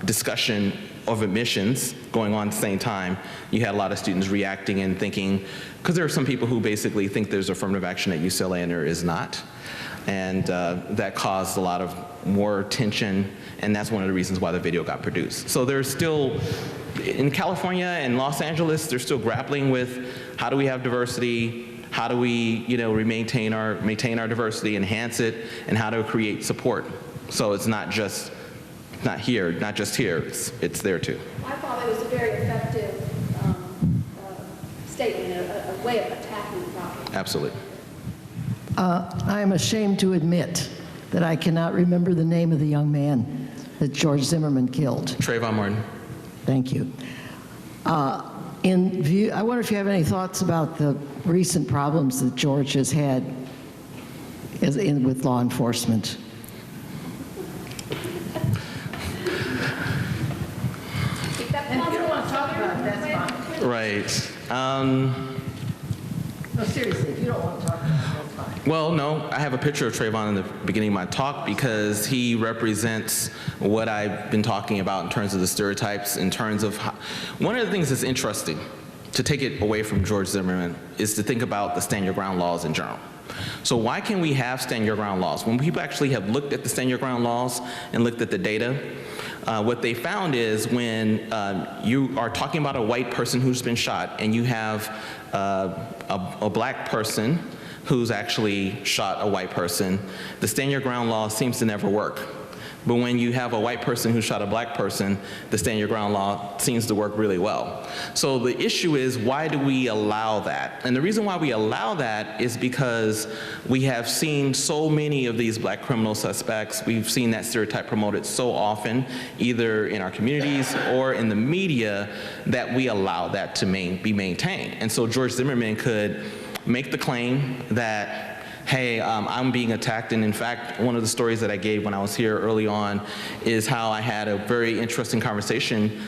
discussion of admissions going on at the same time, you had a lot of students reacting and thinking, because there are some people who basically think there's affirmative action at UCLA and there is not. And that caused a lot of more tension, and that's one of the reasons why the video got produced. So there's still, in California and Los Angeles, they're still grappling with how do we have diversity, how do we, maintain our diversity, enhance it, and how to create support. So it's not just here, it's there too. I thought it was a very effective statement, a way of attacking the problem. Absolutely. I am ashamed to admit that I cannot remember the name of the young man that George Zimmerman killed. Trayvon Martin. Thank you. In view, I wonder if you have any thoughts about the recent problems that George has had with law enforcement. If you don't want to talk about it, that's fine. Right. No, seriously, if you don't want to talk about it, that's fine. Well, no, I have a picture of Trayvon in the beginning of my talk because he represents what I've been talking about in terms of the stereotypes, in terms of how, one of the things that's interesting, to take it away from George Zimmerman, is to think about the stand your ground laws in general. So why can we have stand your ground laws? When people actually have looked at the stand your ground laws and looked at the data, what they found is when you are talking about a white person who's been shot and you have a black person who's actually shot a white person, the stand your ground law seems to never work. But when you have a white person who shot a black person, the stand your ground law seems to work really well. So the issue is, why do we allow that? And the reason why we allow that is because we have seen so many of these black criminal suspects. We've seen that stereotype promoted so often, either in our communities or in the media, that we allow that to be maintained. And so George Zimmerman could make the claim that, hey, I'm being attacked. And in fact, one of the stories that I gave when I was here early on is how I had a very interesting conversation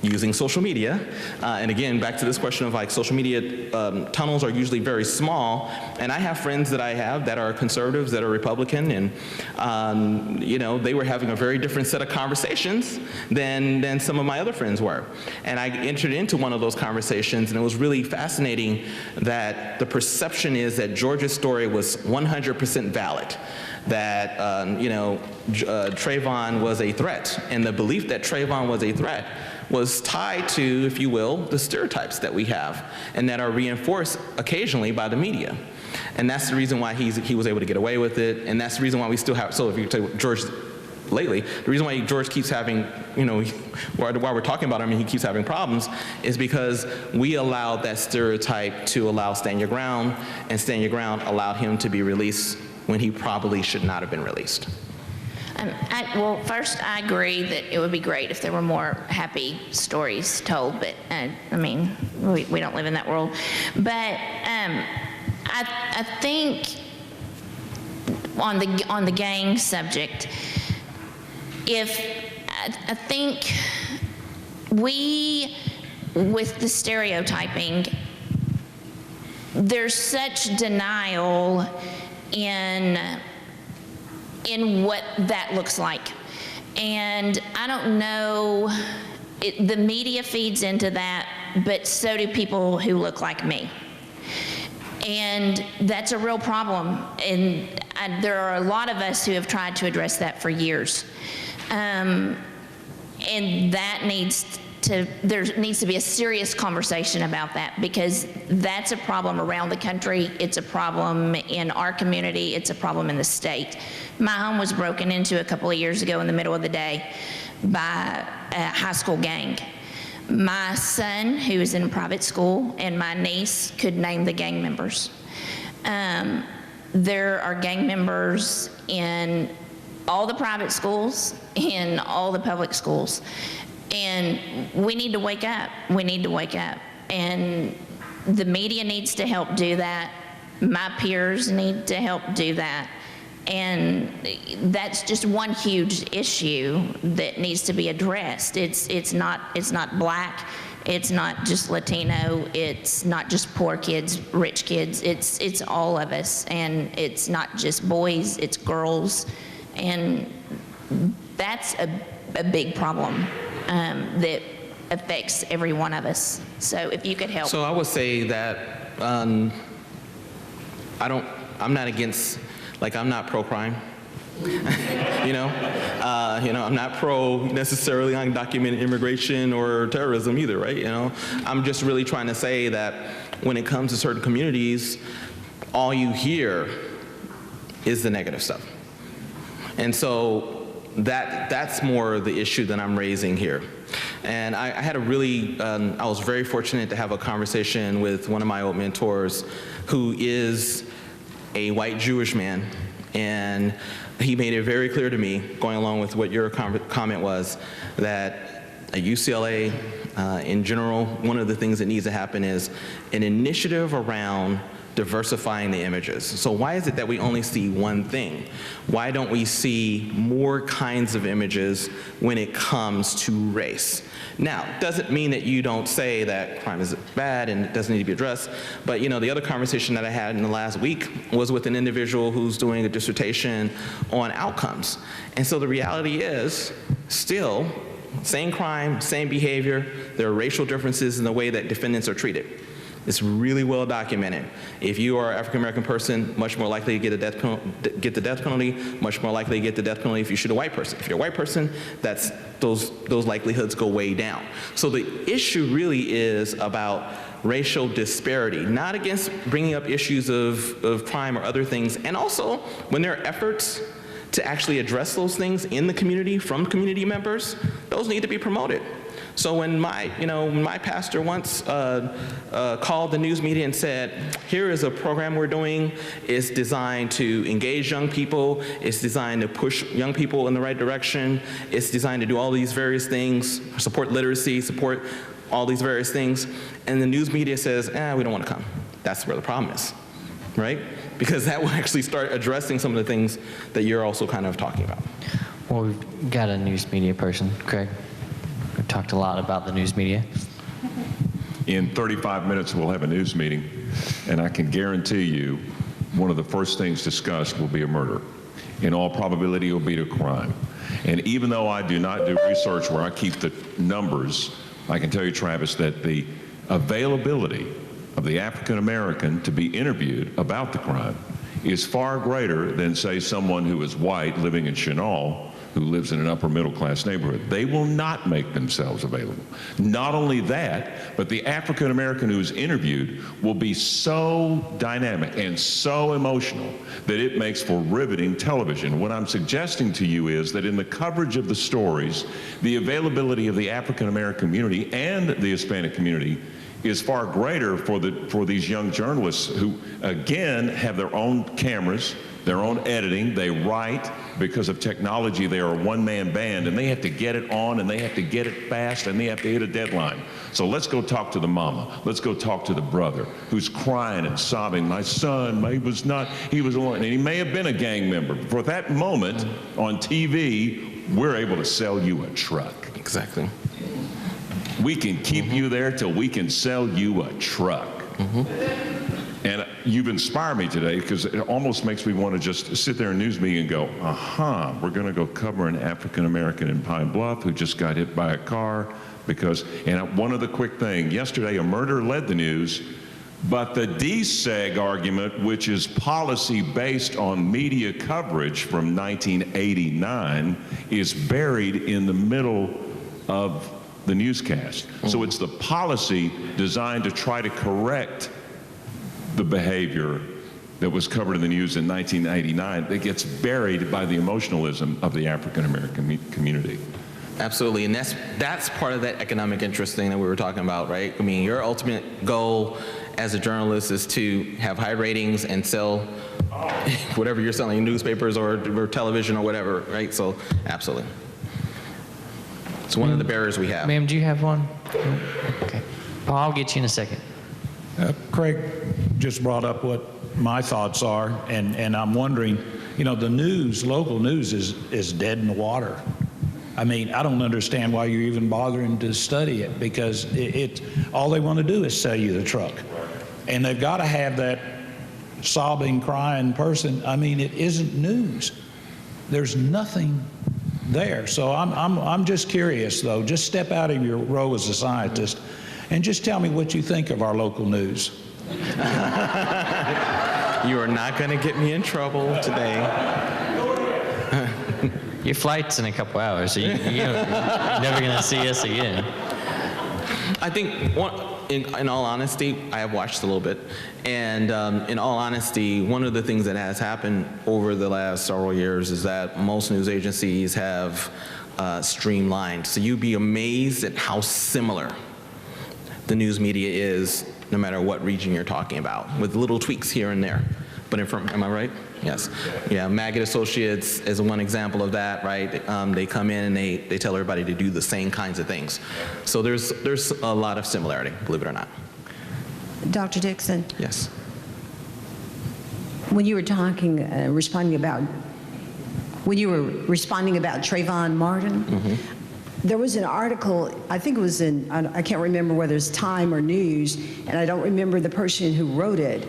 using social media. And again, back to this question of like social media tunnels are usually very small. And I have friends that I have that are conservatives, that are Republican, and they were having a very different set of conversations than some of my other friends were. And I entered into one of those conversations, and it was really fascinating that the perception is that George's story was 100% valid, that Trayvon was a threat, and the belief that Trayvon was a threat was tied to, if you will, the stereotypes that we have and that are reinforced occasionally by the media. And that's the reason why he was able to get away with it, and that's the reason why we still have, so if you take George lately, the reason why George keeps having, while we're talking about him and he keeps having problems, is because we allowed that stereotype to allow stand your ground, and stand your ground allowed him to be released when he probably should not have been released. Well, first, I agree that it would be great if there were more happy stories told, but we don't live in that world. But I think on the gang subject, I think with the stereotyping, there's such denial in what that looks like. And I don't know, the media feeds into that, but so do people who look like me. And that's a real problem. And there are a lot of us who have tried to address that for years. And that there needs to be a serious conversation about that, because that's a problem around the country. It's a problem in our community. It's a problem in the state. My home was broken into a couple of years ago in the middle of the day by a high school gang. My son, who is in private school, and my niece could name the gang members. There are gang members in all the private schools, in all the public schools. And we need to wake up. We need to wake up. And the media needs to help do that. My peers need to help do that. And that's just one huge issue that needs to be addressed. It's not black, it's not just Latino, it's not just poor kids, rich kids, it's all of us. And it's not just boys, it's girls. And that's a big problem that affects every one of us. So if you could help. So I would say that I'm not against, like, I'm not pro-crime. I'm not pro necessarily undocumented immigration or terrorism either, right? I'm just really trying to say that when it comes to certain communities, all you hear is the negative stuff. And so that's more the issue that I'm raising here. And I had I was very fortunate to have a conversation with one of my old mentors who is a white Jewish man. And he made it very clear to me, going along with what your comment was, that at UCLA, in general, one of the things that needs to happen is an initiative around diversifying the images. So why is it that we only see one thing? Why don't we see more kinds of images when it comes to race? Now, doesn't mean that you don't say that crime is bad and it doesn't need to be addressed, but the other conversation that I had in the last week was with an individual who's doing a dissertation on outcomes. And so the reality is, still, same crime, same behavior, there are racial differences in the way that defendants are treated. It's really well documented. If you are an African-American person, much more likely to get the death penalty, much more likely to get the death penalty if you shoot a white person. If you're a white person, those likelihoods go way down. So the issue really is about racial disparity, not against bringing up issues of crime or other things. And also, when there are efforts to actually address those things in the community from community members, those need to be promoted. So when my pastor once called the news media and said, here is a program we're doing, it's designed to engage young people, it's designed to push young people in the right direction, it's designed to do all these various things, support literacy, support all these various things, and the news media says, we don't want to come. That's where the problem is, right? Because that will actually start addressing some of the things that you're also kind of talking about. Well, we've got a news media person, Craig. We've talked a lot about the news media. In 35 minutes, we'll have a news meeting, and I can guarantee you one of the first things discussed will be a murder. In all probability, it will be a crime. And even though I do not do research where I keep the numbers, I can tell you, Travis, that the availability of the African American to be interviewed about the crime is far greater than, say, someone who is white living in Chenal who lives in an upper middle class neighborhood. They will not make themselves available. Not only that, but the African American who is interviewed will be so dynamic and so emotional that it makes for riveting television. What I'm suggesting to you is that in the coverage of the stories, the availability of the African American community and the Hispanic community is far greater for these young journalists who, again, have their own cameras, their own editing. They write. Because of technology, they are a one-man band, and they have to get it on, and they have to get it fast, and they have to hit a deadline. So let's go talk to the mama. Let's go talk to the brother who's crying and sobbing. My son, he was alone, and he may have been a gang member. For that moment on TV, we're able to sell you a truck. Exactly. We can keep you there till we can sell you a truck. And you've inspired me today because it almost makes me want to just sit there in news meeting and go, we're going to go cover an African American in Pine Bluff who just got hit by a car and one other quick thing, yesterday a murder led the news, but the DSEG argument, which is policy based on media coverage from 1989, is buried in the middle of the newscast. So it's the policy designed to try to correct the behavior that was covered in the news in 1989 that gets buried by the emotionalism of the African American community. Absolutely, and that's part of that economic interest thing that we were talking about, right? I mean, your ultimate goal as a journalist is to have high ratings and sell whatever you're selling, newspapers or television or whatever, right? So, absolutely. It's one of the barriers we have. Ma'am, do you have one? Okay. Paul, I'll get you in a second. Craig just brought up what my thoughts are, and I'm wondering, you know, the news, local news is dead in the water. I mean, I don't understand why you're even bothering to study it, because it all they want to do is sell you the truck. And they've got to have that sobbing, crying person. I mean, it isn't news. There's nothing there. So I'm just curious, though. Just step out of your role as a scientist and just tell me what you think of our local news. You are not going to get me in trouble today. Your flight's in a couple hours, so you're never going to see us again. I think, in all honesty, I have watched a little bit, and in all honesty, one of the things that has happened over the last several years is that most news agencies have streamlined. So you'd be amazed at how similar the news media is, no matter what region you're talking about, with little tweaks here and there. But am I right? Yes. Yeah, Maggot Associates is one example of that, right? They come in and they tell everybody to do the same kinds of things. So there's a lot of similarity, believe it or not. Dr. Dixon? Yes. When you were talking, responding about Trayvon Martin, Mm-hmm. there was an article, I think it was in, I can't remember whether it's Time or News, and I don't remember the person who wrote it,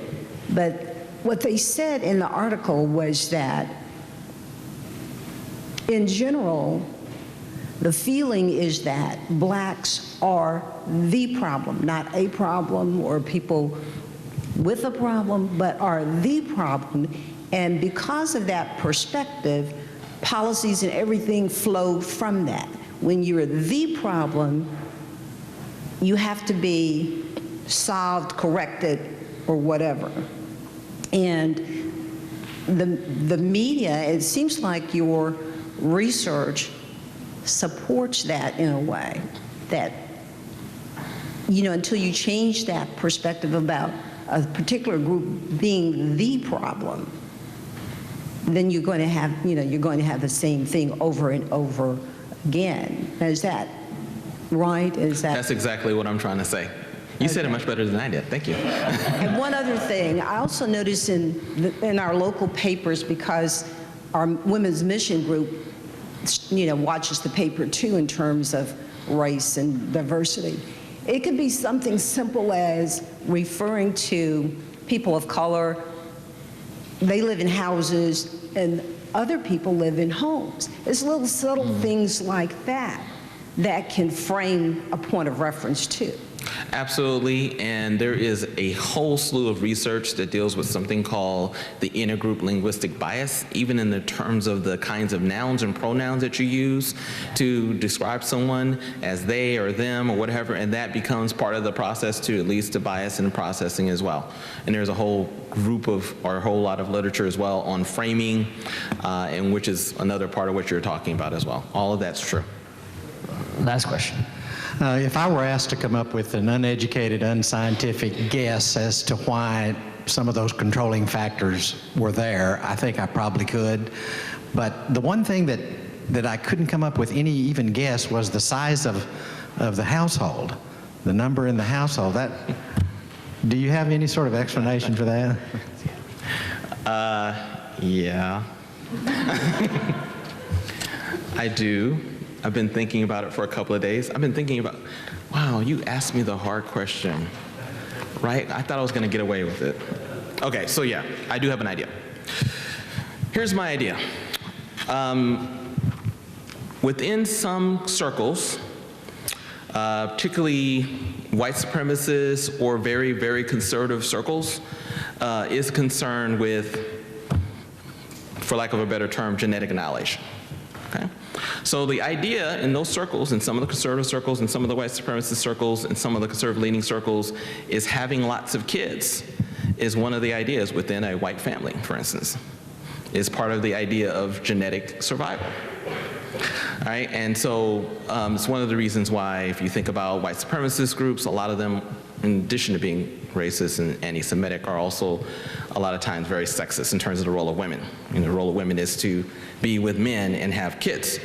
but what they said in the article was that, in general, the feeling is that blacks are the problem, not a problem or people with a problem, but are the problem. And because of that perspective, policies and everything flow from that. When you're the problem, you have to be solved, corrected, or whatever. And the media, it seems like your research supports that in a way, that, you know, until you change that perspective about a particular group being the problem, then you're going to have, you know, you're going to have the same thing over and over again. Now, is that right? That's exactly what I'm trying to say. You said it much better than I did. Thank you. And one other thing, I also noticed in our local papers, because our Women's Mission Group, you know, watches the paper too in terms of race and diversity. It could be something simple as referring to people of color. They live in houses and other people live in homes. It's little subtle things like that that can frame a point of reference too. Absolutely, and there is a whole slew of research that deals with something called the intergroup linguistic bias, even in the terms of the kinds of nouns and pronouns that you use to describe someone as they or them or whatever, and that becomes part of the process too. It leads to bias in processing as well. And there's a whole group of, or a whole lot of literature as well on framing, and which is another part of what you're talking about as well. All of that's true. Last question. If I were asked to come up with an uneducated, unscientific guess as to why some of those controlling factors were there, I think I probably could. But the one thing that I couldn't come up with any even guess was the size of the household, the number in the household. Do you have any sort of explanation for that? Yeah. I do. I've been thinking about it for a couple of days. I've been thinking about, wow, you asked me the hard question, right? I thought I was going to get away with it. Okay, so yeah, I do have an idea. Here's my idea. Within some circles, particularly white supremacists or very, very conservative circles, is concerned with, for lack of a better term, genetic annihilation. Okay? So the idea in those circles, in some of the conservative circles, in some of the white supremacist circles, in some of the conservative leaning circles, is having lots of kids is one of the ideas within a white family, for instance, is part of the idea of genetic survival. All right, and so it's one of the reasons why, if you think about white supremacist groups, a lot of them, in addition to being racist and anti-Semitic, are also a lot of times very sexist in terms of the role of women. And the role of women is to be with men and have kids.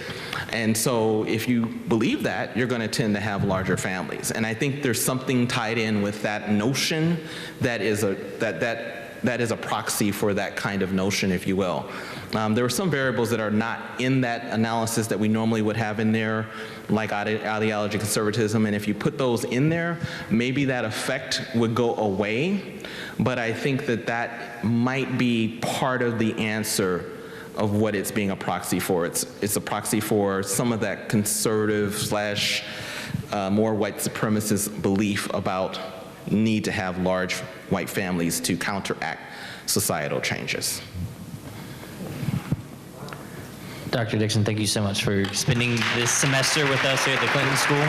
And so if you believe that, you're going to tend to have larger families. And I think there's something tied in with that notion that is a proxy for that kind of notion, if you will. There are some variables that are not in that analysis that we normally would have in there, like ideology, conservatism, and if you put those in there, maybe that effect would go away. But I think that that might be part of the answer of what it's being a proxy for. It's a proxy for some of that conservative slash more white supremacist belief about need to have large white families to counteract societal changes. Dr. Dixon, thank you so much for spending this semester with us here at the Clinton School.